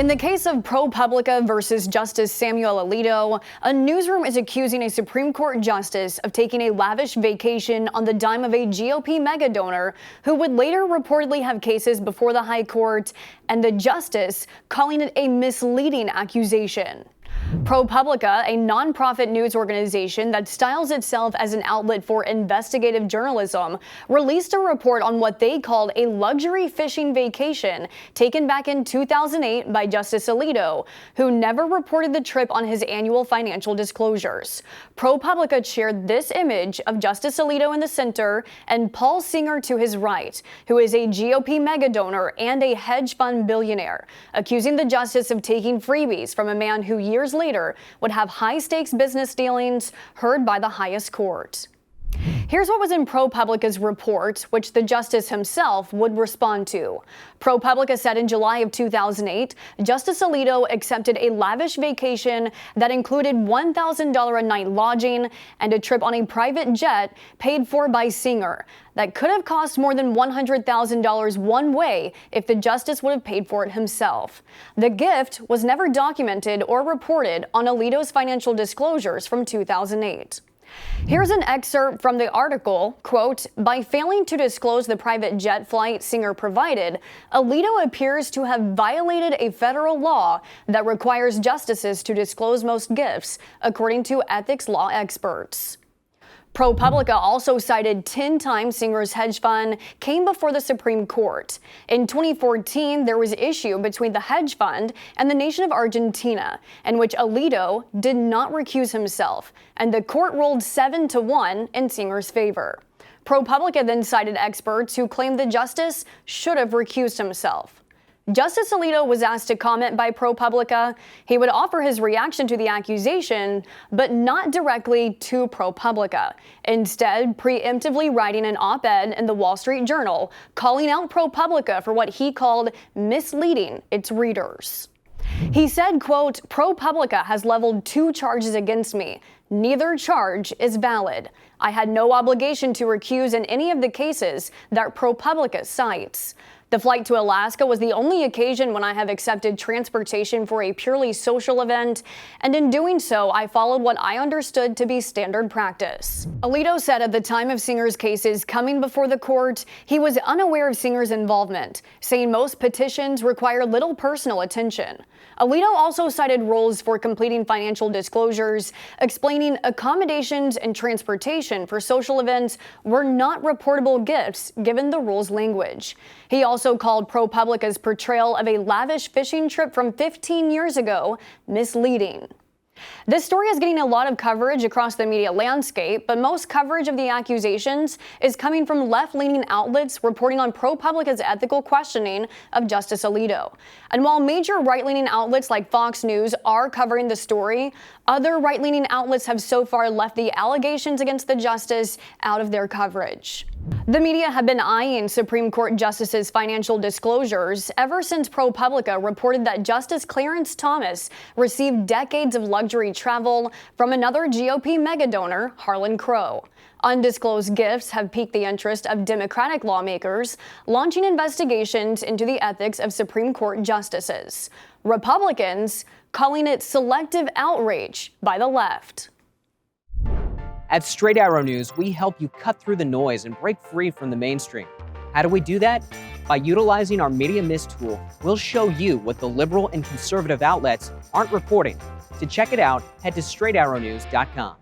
In the case of ProPublica versus Justice Samuel Alito, a newsroom is accusing a Supreme Court justice of taking a lavish vacation on the dime of a GOP megadonor who would later reportedly have cases before the High Court, and the justice calling it a misleading accusation. ProPublica, a nonprofit news organization that styles itself as an outlet for investigative journalism, released a report on what they called a luxury fishing vacation taken back in 2008 by Justice Alito, who never reported the trip on his annual financial disclosures. ProPublica shared this image of Justice Alito in the center and Paul Singer to his right, who is a GOP megadonor and a hedge fund billionaire, accusing the justice of taking freebies from a man who years later would have high-stakes business dealings heard by the highest court. Here's what was in ProPublica's report, which the justice himself would respond to. ProPublica said in July of 2008, Justice Alito accepted a lavish vacation that included $1,000 a night lodging and a trip on a private jet paid for by Singer that could have cost more than $100,000 one way if the justice would have paid for it himself. The gift was never documented or reported on Alito's financial disclosures from 2008. Here's an excerpt from the article, quote, "By failing to disclose the private jet flight Singer provided, Alito appears to have violated a federal law that requires justices to disclose most gifts, according to ethics law experts." ProPublica also cited 10 times Singer's hedge fund came before the Supreme Court. In 2014, there was issue between the hedge fund and the nation of Argentina, in which Alito did not recuse himself, and the court ruled 7-1 in Singer's favor. ProPublica then cited experts who claimed the justice should have recused himself. Justice Alito was asked to comment by ProPublica. He would offer his reaction to the accusation, but not directly to ProPublica, instead preemptively writing an op-ed in the Wall Street Journal, calling out ProPublica for what he called misleading its readers. He said, quote, "ProPublica has leveled 2 charges against me. Neither charge is valid. I had no obligation to recuse in any of the cases that ProPublica cites. The flight to Alaska was the only occasion when I have accepted transportation for a purely social event, and in doing so, I followed what I understood to be standard practice." Alito said at the time of Singer's cases coming before the court, he was unaware of Singer's involvement, saying most petitions require little personal attention. Alito also cited rules for completing financial disclosures, explaining accommodations and transportation for social events were not reportable gifts given the rules language. He also called ProPublica's portrayal of a lavish fishing trip from 15 years ago misleading. This story is getting a lot of coverage across the media landscape, but most coverage of the accusations is coming from left-leaning outlets reporting on ProPublica's ethical questioning of Justice Alito. And while major right-leaning outlets like Fox News are covering the story, other right-leaning outlets have so far left the allegations against the justice out of their coverage. The media have been eyeing Supreme Court justices' financial disclosures ever since ProPublica reported that Justice Clarence Thomas received decades of luxury travel from another GOP megadonor, Harlan Crow. Undisclosed gifts have piqued the interest of Democratic lawmakers, launching investigations into the ethics of Supreme Court justices. Republicans calling it selective outrage by the left. At Straight Arrow News, we help you cut through the noise and break free from the mainstream. How do we do that? By utilizing our Media Mist tool, we'll show you what the liberal and conservative outlets aren't reporting. To check it out, head to straightarrownews.com.